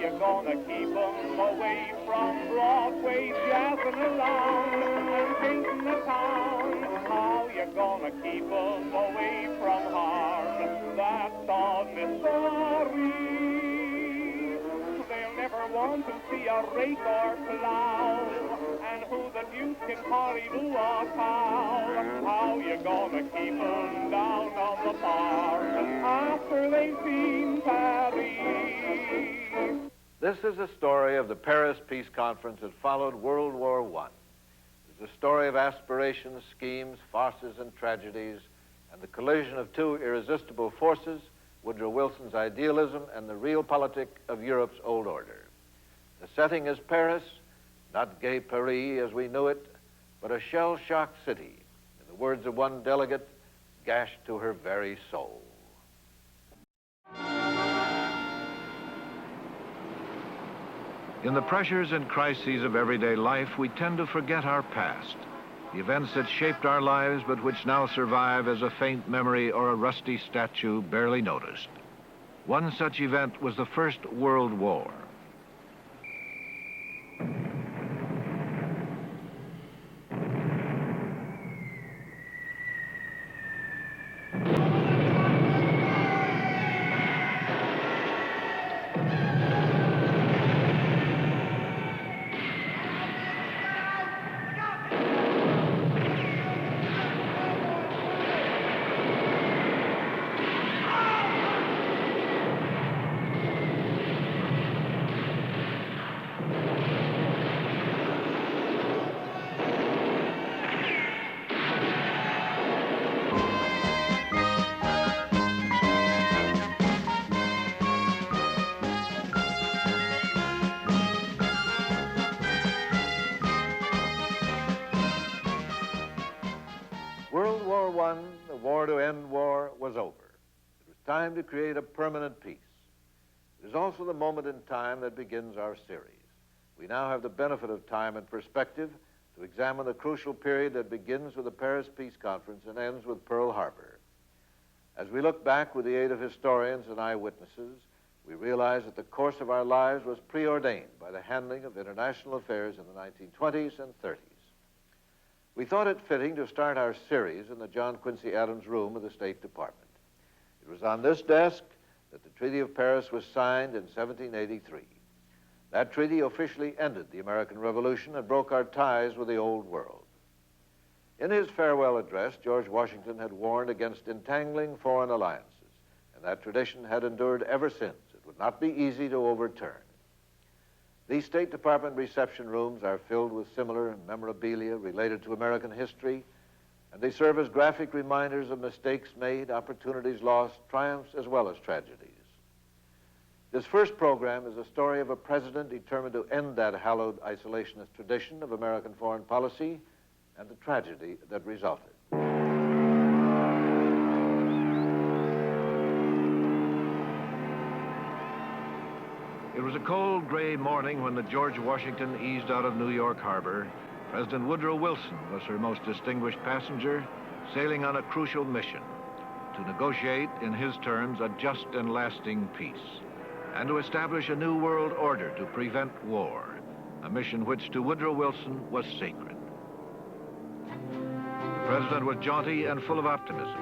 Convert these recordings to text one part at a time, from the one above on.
you gonna keep 'em away from Broadway, jazzing around and painting the town? How you gonna keep 'em away from harm? That's all mystery. They'll never want to see a rake or plow, and who the deuce can party-do a cow? How you gonna keep 'em down on the farm after they've seen Paris? This is a story of the Paris Peace Conference that followed World War I. It's a story of aspirations, schemes, farces, and tragedies, and the collision of two irresistible forces, Woodrow Wilson's idealism and the realpolitik of Europe's old order. The setting is Paris, not gay Paris as we knew it, but a shell-shocked city, in the words of one delegate, gashed to her very soul. In the pressures and crises of everyday life, we tend to forget our past, the events that shaped our lives but which now survive as a faint memory or a rusty statue barely noticed. One such event was the First World War. World War I, the war to end war, was over. It was time to create a permanent peace. It is also the moment in time that begins our series. We now have the benefit of time and perspective to examine the crucial period that begins with the Paris Peace Conference and ends with Pearl Harbor. As we look back with the aid of historians and eyewitnesses, we realize that the course of our lives was preordained by the handling of international affairs in the 1920s and 30s. We thought it fitting to start our series in the John Quincy Adams room of the State Department. It was on this desk that the Treaty of Paris was signed in 1783. That treaty officially ended the American Revolution and broke our ties with the old world. In his farewell address, George Washington had warned against entangling foreign alliances, and that tradition had endured ever since. It would not be easy to overturn. These State Department reception rooms are filled with similar memorabilia related to American history, and they serve as graphic reminders of mistakes made, opportunities lost, triumphs as well as tragedies. This first program is a story of a president determined to end that hallowed isolationist tradition of American foreign policy and the tragedy that resulted. It was a cold, gray morning when the George Washington eased out of New York Harbor. President Woodrow Wilson was her most distinguished passenger, sailing on a crucial mission to negotiate, in his terms, a just and lasting peace, and to establish a new world order to prevent war, a mission which to Woodrow Wilson was sacred. The president was jaunty and full of optimism.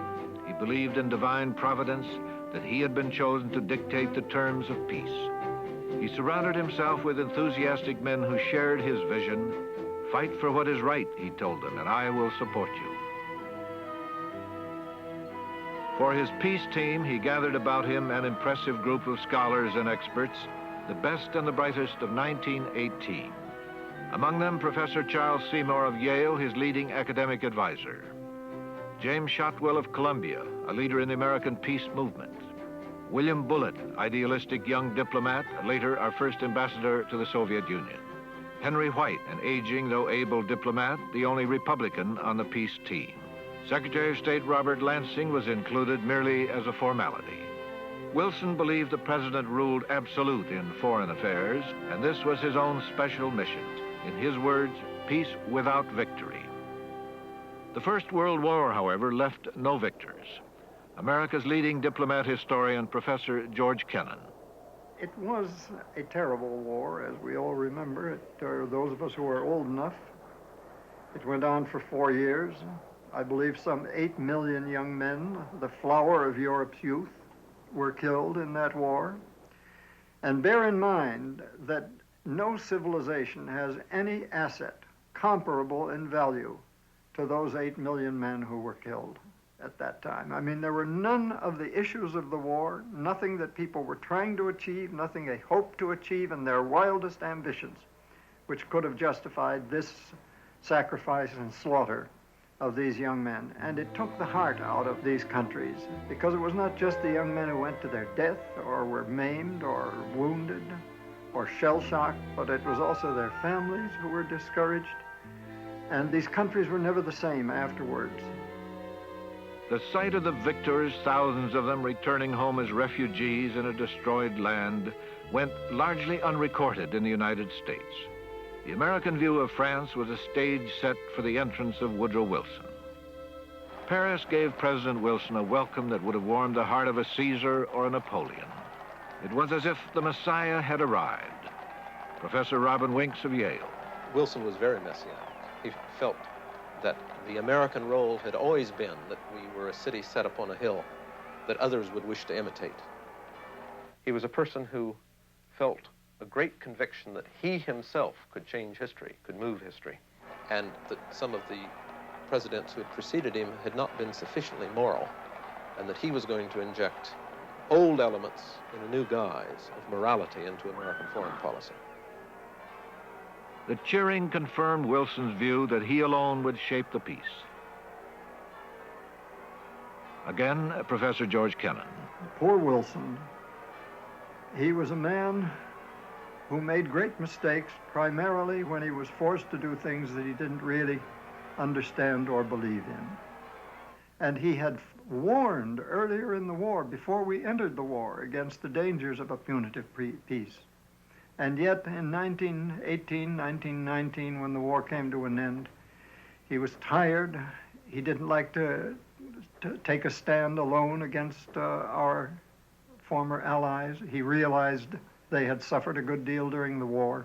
He believed in divine providence, that he had been chosen to dictate the terms of peace. He surrounded himself with enthusiastic men who shared his vision. Fight for what is right, he told them, and I will support you. For his peace team, he gathered about him an impressive group of scholars and experts, the best and the brightest of 1918. Among them, Professor Charles Seymour of Yale, his leading academic advisor. James Shotwell of Columbia, a leader in the American peace movement. William Bullitt, idealistic young diplomat, later our first ambassador to the Soviet Union. Henry White, an aging though able diplomat, the only Republican on the peace team. Secretary of State Robert Lansing was included merely as a formality. Wilson believed the president ruled absolute in foreign affairs, and this was his own special mission. In his words, peace without victory. The First World War, however, left no victors. America's leading diplomat historian, Professor George Kennan. It was a terrible war, as we all remember it, those of us who are old enough. It went on for 4 years. I believe some 8 million young men, the flower of Europe's youth, were killed in that war. And bear in mind that no civilization has any asset comparable in value to those 8 million men who were killed at that time. I mean, there were none of the issues of the war, nothing that people were trying to achieve, nothing they hoped to achieve in their wildest ambitions, which could have justified this sacrifice and slaughter of these young men. And it took the heart out of these countries, because it was not just the young men who went to their death or were maimed or wounded or shell-shocked, but it was also their families who were discouraged. And these countries were never the same afterwards. The sight of the victors, thousands of them returning home as refugees in a destroyed land, went largely unrecorded in the United States. The American view of France was a stage set for the entrance of Woodrow Wilson. Paris gave President Wilson a welcome that would have warmed the heart of a Caesar or a Napoleon. It was as if the Messiah had arrived. Professor Robin Winks of Yale. Wilson was very messianic. He felt that the American role had always been that we were a city set upon a hill that others would wish to imitate. He was a person who felt a great conviction that he himself could change history, could move history, and that some of the presidents who had preceded him had not been sufficiently moral, and that he was going to inject old elements in a new guise of morality into American foreign policy. The cheering confirmed Wilson's view that he alone would shape the peace. Again, Professor George Kennan. Poor Wilson. He was a man who made great mistakes, primarily when he was forced to do things that he didn't really understand or believe in. And he had warned earlier in the war, before we entered the war, against the dangers of a punitive peace. And yet, in 1918, 1919, when the war came to an end, he was tired. He didn't like to take a stand alone against our former allies. He realized they had suffered a good deal during the war.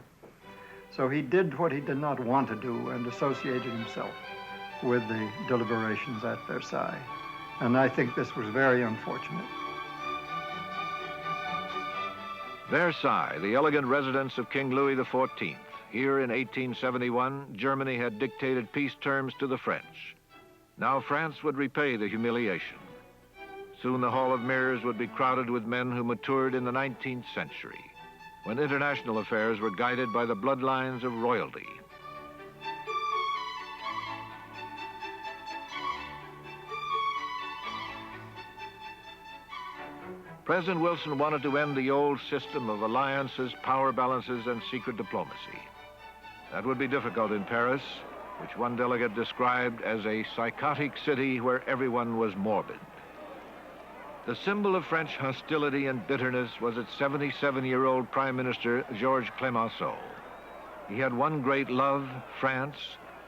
So he did what he did not want to do and associated himself with the deliberations at Versailles. And I think this was very unfortunate. Versailles, the elegant residence of King Louis XIV. Here in 1871, Germany had dictated peace terms to the French. Now France would repay the humiliation. Soon the Hall of Mirrors would be crowded with men who matured in the 19th century, when international affairs were guided by the bloodlines of royalty. President Wilson wanted to end the old system of alliances, power balances, and secret diplomacy. That would be difficult in Paris, which one delegate described as a psychotic city where everyone was morbid. The symbol of French hostility and bitterness was its 77-year-old Prime Minister, Georges Clemenceau. He had one great love, France,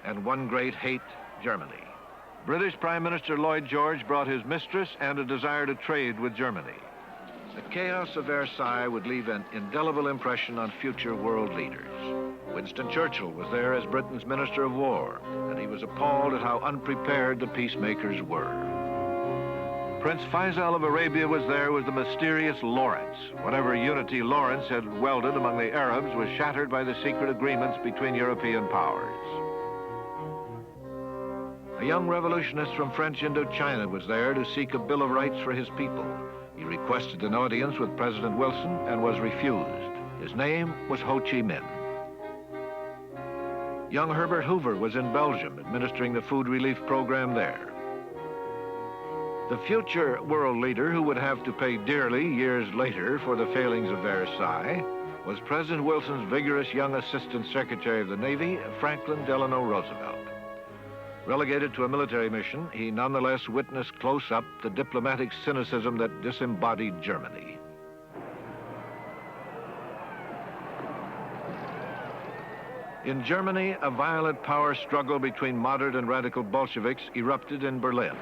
and one great hate, Germany. British Prime Minister Lloyd George brought his mistress and a desire to trade with Germany. The chaos of Versailles would leave an indelible impression on future world leaders. Winston Churchill was there as Britain's Minister of War, and he was appalled at how unprepared the peacemakers were. Prince Faisal of Arabia was there with the mysterious Lawrence. Whatever unity Lawrence had welded among the Arabs was shattered by the secret agreements between European powers. A young revolutionist from French Indochina was there to seek a Bill of Rights for his people. He requested an audience with President Wilson and was refused. His name was Ho Chi Minh. Young Herbert Hoover was in Belgium administering the food relief program there. The future world leader who would have to pay dearly years later for the failings of Versailles was President Wilson's vigorous young Assistant Secretary of the Navy, Franklin Delano Roosevelt. Relegated to a military mission, he nonetheless witnessed close up the diplomatic cynicism that disembodied Germany. In Germany, a violent power struggle between moderate and radical Bolsheviks erupted in Berlin.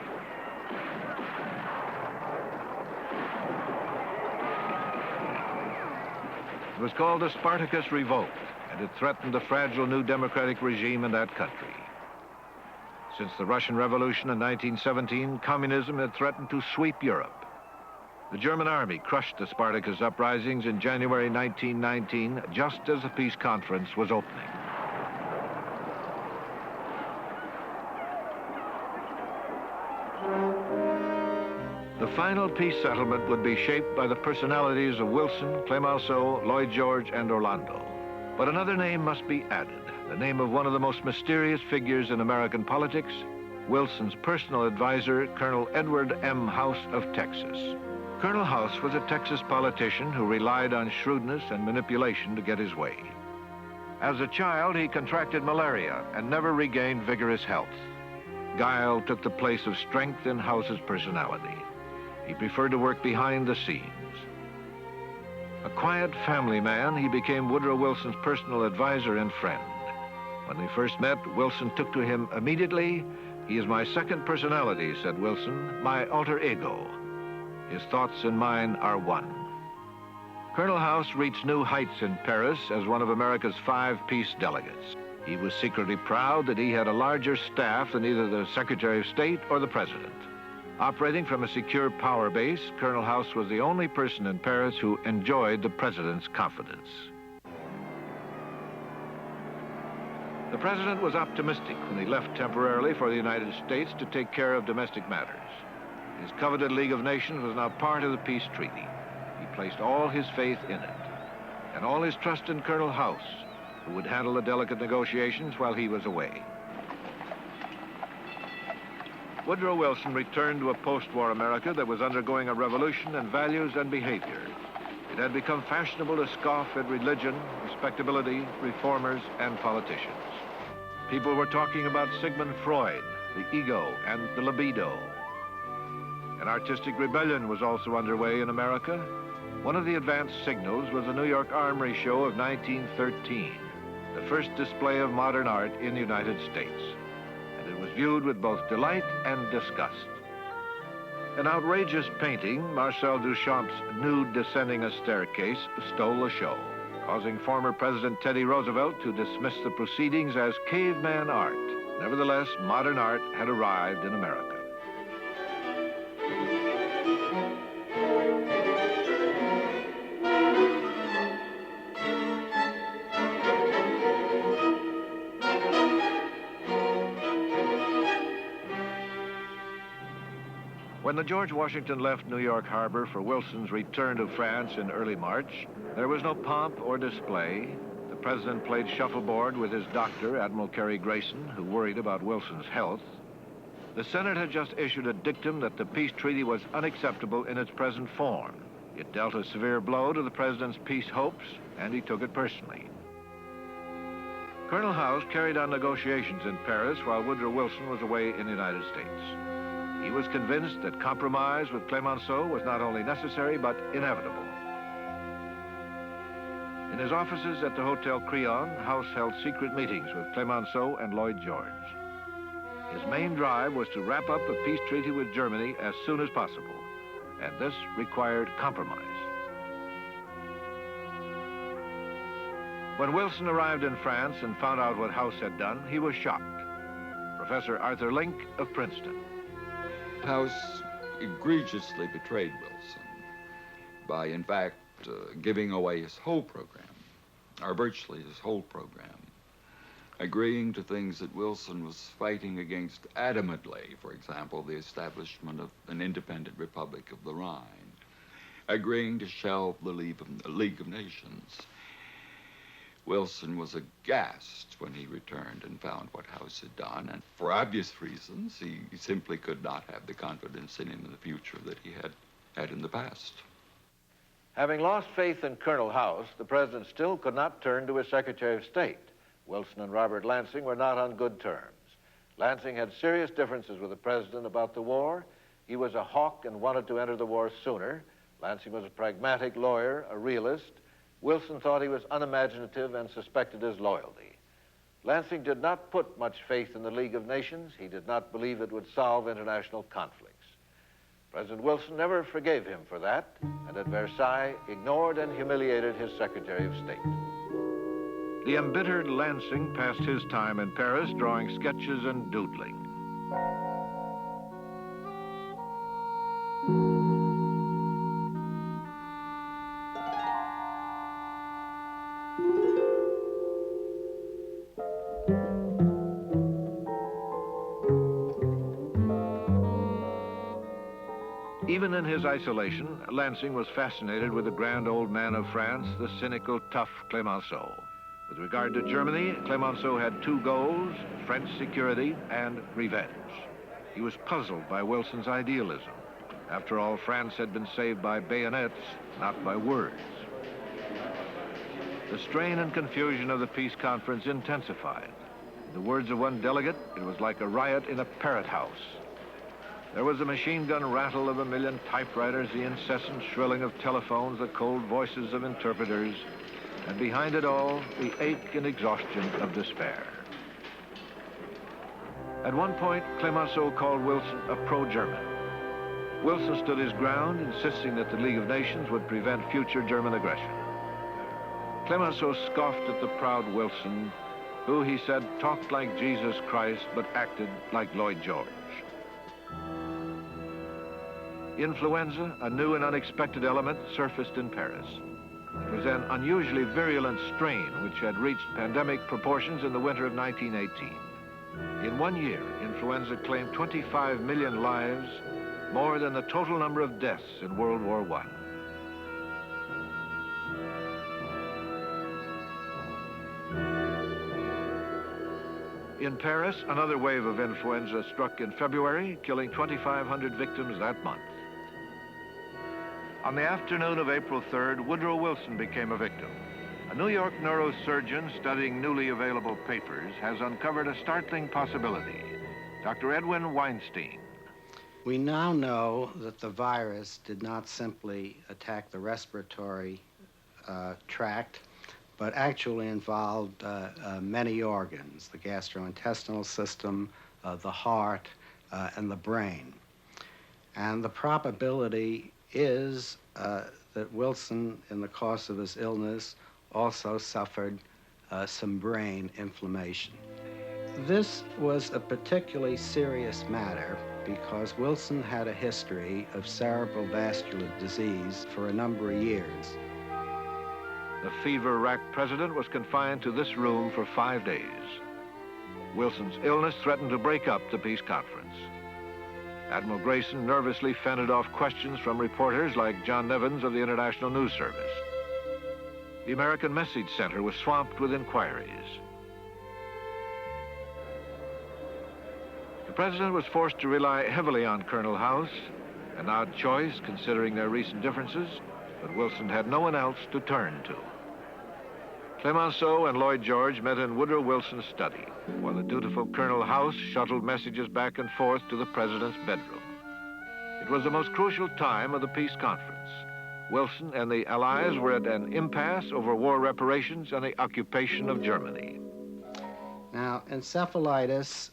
It was called the Spartacus Revolt, and it threatened the fragile new democratic regime in that country. Since the Russian Revolution in 1917, communism had threatened to sweep Europe. The German army crushed the Spartacus uprisings in January 1919, just as the peace conference was opening. The final peace settlement would be shaped by the personalities of Wilson, Clemenceau, Lloyd George, and Orlando. But another name must be added, the name of one of the most mysterious figures in American politics, Wilson's personal advisor, Colonel Edward M. House of Texas. Colonel House was a Texas politician who relied on shrewdness and manipulation to get his way. As a child, he contracted malaria and never regained vigorous health. Guile took the place of strength in House's personality. He preferred to work behind the scenes. A quiet family man, he became Woodrow Wilson's personal advisor and friend. When they first met, Wilson took to him immediately. "He is my second personality," said Wilson, "my alter ego. His thoughts and mine are one." Colonel House reached new heights in Paris as one of America's 5 peace delegates. He was secretly proud that he had a larger staff than either the Secretary of State or the President. Operating from a secure power base, Colonel House was the only person in Paris who enjoyed the President's confidence. The President was optimistic when he left temporarily for the United States to take care of domestic matters. His coveted League of Nations was now part of the peace treaty. He placed all his faith in it, and all his trust in Colonel House, who would handle the delicate negotiations while he was away. Woodrow Wilson returned to a post-war America that was undergoing a revolution in values and behavior. It had become fashionable to scoff at religion, respectability, reformers, and politicians. People were talking about Sigmund Freud, the ego, and the libido. An artistic rebellion was also underway in America. One of the advanced signals was the New York Armory Show of 1913, the first display of modern art in the United States. And it was viewed with both delight and disgust. An outrageous painting, Marcel Duchamp's nude descending a staircase, stole the show, causing former President Teddy Roosevelt to dismiss the proceedings as caveman art. Nevertheless, modern art had arrived in America. When the George Washington left New York Harbor for Wilson's return to France in early March, there was no pomp or display. The president played shuffleboard with his doctor, Admiral Cary Grayson, who worried about Wilson's health. The Senate had just issued a dictum that the peace treaty was unacceptable in its present form. It dealt a severe blow to the president's peace hopes, and he took it personally. Colonel House carried on negotiations in Paris while Woodrow Wilson was away in the United States. He was convinced that compromise with Clemenceau was not only necessary, but inevitable. In his offices at the Hotel Crillon, House held secret meetings with Clemenceau and Lloyd George. His main drive was to wrap up a peace treaty with Germany as soon as possible, and this required compromise. When Wilson arrived in France and found out what House had done, he was shocked. Professor Arthur Link of Princeton. House egregiously betrayed Wilson by, in fact, giving away his whole program, or virtually his whole program, agreeing to things that Wilson was fighting against adamantly, for example, the establishment of an independent Republic of the Rhine, agreeing to shelve the League of Nations. Wilson was aghast when he returned and found what House had done, and for obvious reasons, he simply could not have the confidence in him in the future that he had in the past. Having lost faith in Colonel House, the president still could not turn to his Secretary of State. Wilson and Robert Lansing were not on good terms. Lansing had serious differences with the president about the war. He was a hawk and wanted to enter the war sooner. Lansing was a pragmatic lawyer, a realist. Wilson thought he was unimaginative and suspected his loyalty. Lansing did not put much faith in the League of Nations. He did not believe it would solve international conflicts. President Wilson never forgave him for that, and at Versailles ignored and humiliated his Secretary of State. The embittered Lansing passed his time in Paris drawing sketches and doodling. Even in his isolation, Lansing was fascinated with the grand old man of France, the cynical, tough Clemenceau. With regard to Germany, Clemenceau had two goals: French security and revenge. He was puzzled by Wilson's idealism. After all, France had been saved by bayonets, not by words. The strain and confusion of the peace conference intensified. In the words of one delegate, it was like a riot in a parrot house. There was the machine gun rattle of a million typewriters, the incessant shrilling of telephones, the cold voices of interpreters, and behind it all, the ache and exhaustion of despair. At one point, Clemenceau called Wilson a pro-German. Wilson stood his ground, insisting that the League of Nations would prevent future German aggression. Clemenceau scoffed at the proud Wilson, who, he said, talked like Jesus Christ, but acted like Lloyd George. Influenza, a new and unexpected element, surfaced in Paris. It was an unusually virulent strain which had reached pandemic proportions in the winter of 1918. In 1 year, influenza claimed 25 million lives, more than the total number of deaths in World War I. In Paris, another wave of influenza struck in February, killing 2,500 victims that month. On the afternoon of April 3rd, Woodrow Wilson became a victim. A New York neurosurgeon studying newly available papers has uncovered a startling possibility. Dr. Edwin Weinstein. We now know that the virus did not simply attack the respiratory tract, but actually involved many organs: the gastrointestinal system, the heart, and the brain. And the probability is that Wilson, in the course of his illness, also suffered some brain inflammation. This was a particularly serious matter because Wilson had a history of cerebral vascular disease for a number of years. The fever-racked president was confined to this room for 5 days. Wilson's illness threatened to break up the peace conference. Admiral Grayson nervously fended off questions from reporters like John Nevins of the International News Service. The American Message Center was swamped with inquiries. The president was forced to rely heavily on Colonel House, an odd choice considering their recent differences, but Wilson had no one else to turn to. Clemenceau and Lloyd George met in Woodrow Wilson's study, while the dutiful Colonel House shuttled messages back and forth to the president's bedroom. It was the most crucial time of the peace conference. Wilson and the Allies were at an impasse over war reparations and the occupation of Germany. Now, encephalitis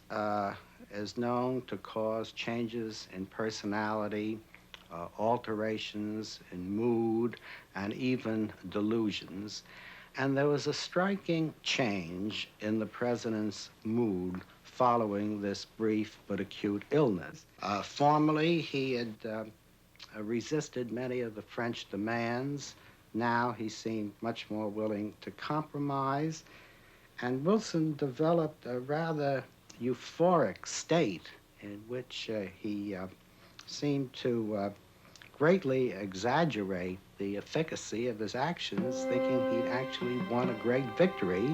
is known to cause changes in personality, alterations in mood, and even delusions. And there was a striking change in the president's mood following this brief but acute illness. Formerly, he had resisted many of the French demands. Now he seemed much more willing to compromise. And Wilson developed a rather euphoric state in which he seemed to greatly exaggerate the efficacy of his actions, thinking he'd actually won a great victory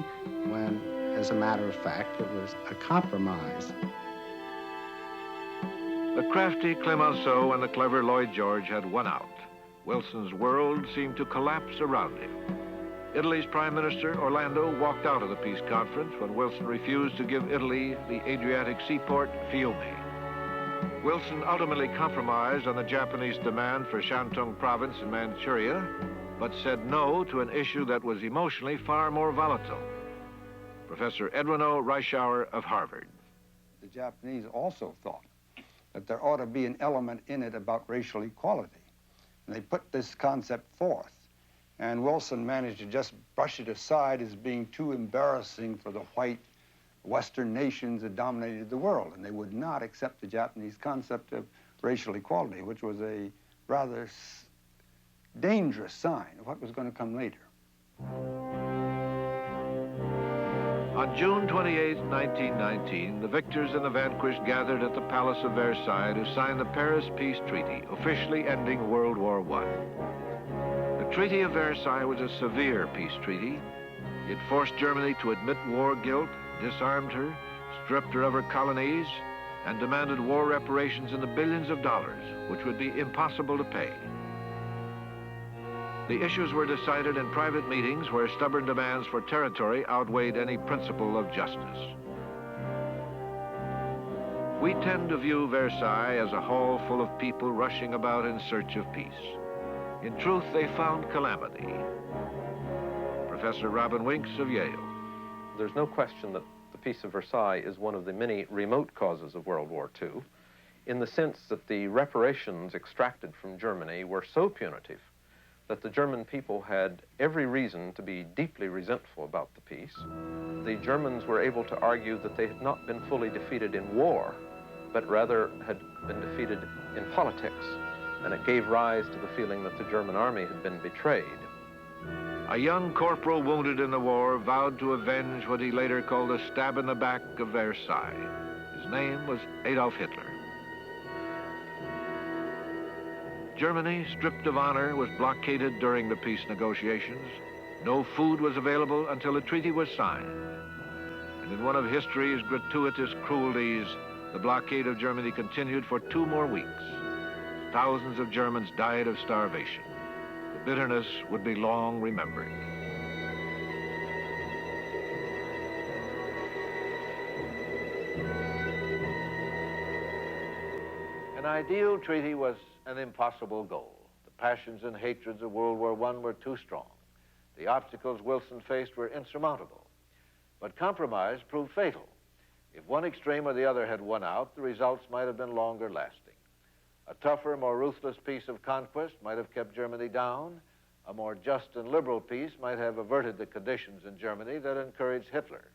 when, as a matter of fact, it was a compromise. The crafty Clemenceau and the clever Lloyd George had won out. Wilson's world seemed to collapse around him. Italy's Prime Minister, Orlando, walked out of the peace conference when Wilson refused to give Italy the Adriatic seaport, Fiume. Wilson ultimately compromised on the Japanese demand for Shantung province in Manchuria, but said no to an issue that was emotionally far more volatile. Professor Edwin O. Reischauer of Harvard. The Japanese also thought that there ought to be an element in it about racial equality. And they put this concept forth. And Wilson managed to just brush it aside as being too embarrassing for the white Western nations that dominated the world. And they would not accept the Japanese concept of racial equality, which was a rather dangerous sign of what was going to come later. On June 28, 1919, the victors and the vanquished gathered at the Palace of Versailles to sign the Paris Peace Treaty, officially ending World War I. The Treaty of Versailles was a severe peace treaty. It forced Germany to admit war guilt, disarmed her, stripped her of her colonies, and demanded war reparations in the billions of dollars, which would be impossible to pay. The issues were decided in private meetings where stubborn demands for territory outweighed any principle of justice. We tend to view Versailles as a hall full of people rushing about in search of peace. In truth, they found calamity. Professor Robin Winks of Yale. There's no question that the Peace of Versailles is one of the many remote causes of World War II, in the sense that the reparations extracted from Germany were so punitive that the German people had every reason to be deeply resentful about the peace. The Germans were able to argue that they had not been fully defeated in war, but rather had been defeated in politics, and it gave rise to the feeling that the German army had been betrayed. A young corporal wounded in the war vowed to avenge what he later called the stab in the back of Versailles. His name was Adolf Hitler. Germany, stripped of honor, was blockaded during the peace negotiations. No food was available until the treaty was signed. And in one of history's gratuitous cruelties, the blockade of Germany continued for 2 more weeks. Thousands of Germans died of starvation. The bitterness would be long remembered. An ideal treaty was an impossible goal. The passions and hatreds of World War I were too strong. The obstacles Wilson faced were insurmountable. But compromise proved fatal. If one extreme or the other had won out, the results might have been longer lasting. A tougher, more ruthless peace of conquest might have kept Germany down. A more just and liberal peace might have averted the conditions in Germany that encouraged Hitler.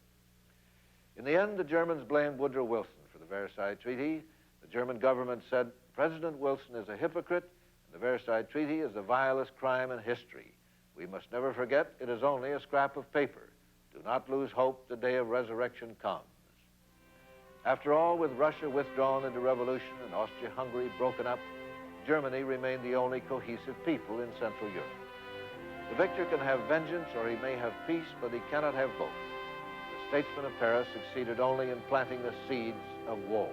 In the end, the Germans blamed Woodrow Wilson for the Versailles Treaty. The German government said, President Wilson is a hypocrite, and the Versailles Treaty is the vilest crime in history. We must never forget it is only a scrap of paper. Do not lose hope, the day of resurrection comes. After all, with Russia withdrawn into revolution and Austria-Hungary broken up, Germany remained the only cohesive people in Central Europe. The victor can have vengeance or he may have peace, but he cannot have both. The statesmen of Paris succeeded only in planting the seeds of war.